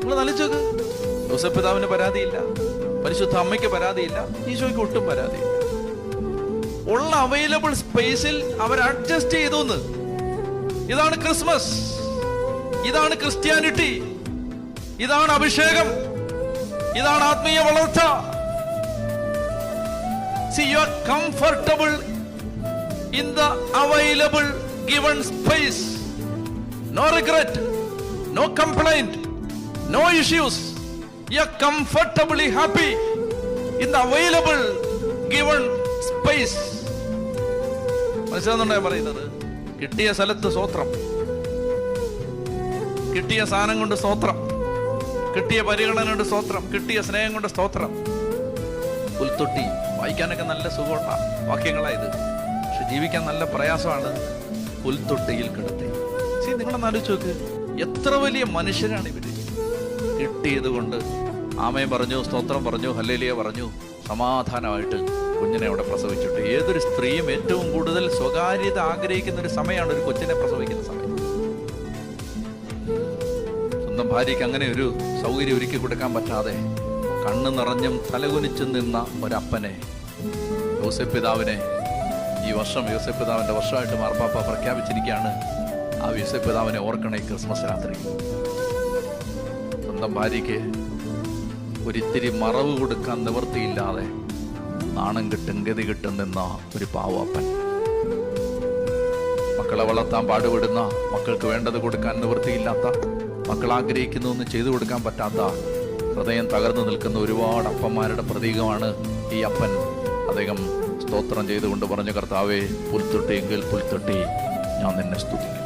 നിങ്ങൾ ആലോചിച്ചോക്ക്. യോസേപ്പ് പിതാവിന് പരാതിയില്ല, പരിശുദ്ധ അമ്മയ്ക്ക് പരാതിയില്ല, ഈശോയ്ക്ക് ഒട്ടും പരാതിയില്ല. ഉള്ള അവൈലബിൾ സ്പേസിൽ അവർ അഡ്ജസ്റ്റ് ചെയ്തു. ഇതാണ് ക്രിസ്മസ്, ഇതാണ് ക്രിസ്ത്യാനിറ്റി, ഇതാണ് അഭിഷേകം, ഇതാണ് ആത്മീയ വളർച്ച. See, you are comfortable in the available given space. No regret, no complaint, no issues. You are comfortably happy in the available given space. മനസ്സിലാകുന്നുണ്ടോ പറയുന്നത്? കിട്ടിയ സ്ഥലത്ത് സ്തോത്രം, കിട്ടിയ സാധനം കൊണ്ട് സ്തോത്രം, കിട്ടിയ പരിഗണന കൊണ്ട് സ്തോത്രം, കിട്ടിയ സ്നേഹം കൊണ്ട് സ്തോത്രം. പുൽത്തൊട്ടി വായിക്കാനൊക്കെ നല്ല സുഖമുള്ള വാക്യങ്ങളായത്, പക്ഷെ ജീവിക്കാൻ നല്ല പ്രയാസമാണ്. പുൽത്തൊട്ടിയിൽ കിടത്തി. നിങ്ങളൊന്ന് ആലോചിച്ച് നോക്ക്, എത്ര വലിയ മനുഷ്യരാണ് ഇവര്. കിട്ടിയത് കൊണ്ട് ആമേൻ പറഞ്ഞു, സ്തോത്രം പറഞ്ഞു, ഹല്ലേലൂയ പറഞ്ഞു, സമാധാനമായിട്ട് കുഞ്ഞിനെ അവിടെ പ്രസവിച്ചിട്ട്. ഏതൊരു സ്ത്രീയും ഏറ്റവും കൂടുതൽ സ്വകാര്യത ആഗ്രഹിക്കുന്ന ഒരു സമയമാണ് ഒരു കൊച്ചിനെ പ്രസവിക്കുന്ന സമയം. സ്വന്തം ഭാര്യയ്ക്ക് അങ്ങനെ ഒരു സൗകര്യം ഒരുക്കി കൊടുക്കാൻ പറ്റാതെ കണ്ണു നിറഞ്ഞും തലകുനിച്ചും നിന്ന ഒരപ്പനെ, യോസേപ്പ് പിതാവിനെ ഈ വർഷം യോസേപ്പ് പിതാവിന്റെ വർഷമായിട്ട് മാർപ്പാപ്പ പ്രഖ്യാപിച്ചിരിക്കുകയാണ്. ആ യോസേപ്പ് പിതാവിനെ ഓർക്കണേ ക്രിസ്മസ് രാത്രി. സ്വന്തം ഭാര്യയ്ക്ക് ഒരിത്തിരി മറവ് കൊടുക്കാൻ നിവൃത്തിയില്ലാതെ നാണം കിട്ടും ഗതി കിട്ടും നിന്ന ഒരു പാവപ്പൻ, മക്കളെ വളർത്താൻ പാടുപെടുന്ന, മക്കൾക്ക് വേണ്ടത് കൊടുക്കാൻ നിവൃത്തിയില്ലാത്ത, മക്കൾ ആഗ്രഹിക്കുന്നു എന്ന് ചെയ്തു കൊടുക്കാൻ പറ്റാത്ത, ഹൃദയം തകർന്നു നിൽക്കുന്ന ഒരുപാട് അപ്പന്മാരുടെ പ്രതീകമാണ് ഈ അപ്പൻ. അദ്ദേഹം സ്തോത്രം ചെയ്തുകൊണ്ട് പറഞ്ഞു, കർത്താവേ, പുൽത്തൊട്ടിയെങ്കിൽ പുൽത്തൊട്ടി, ഞാൻ നിന്നെ സ്തുതിക്കും.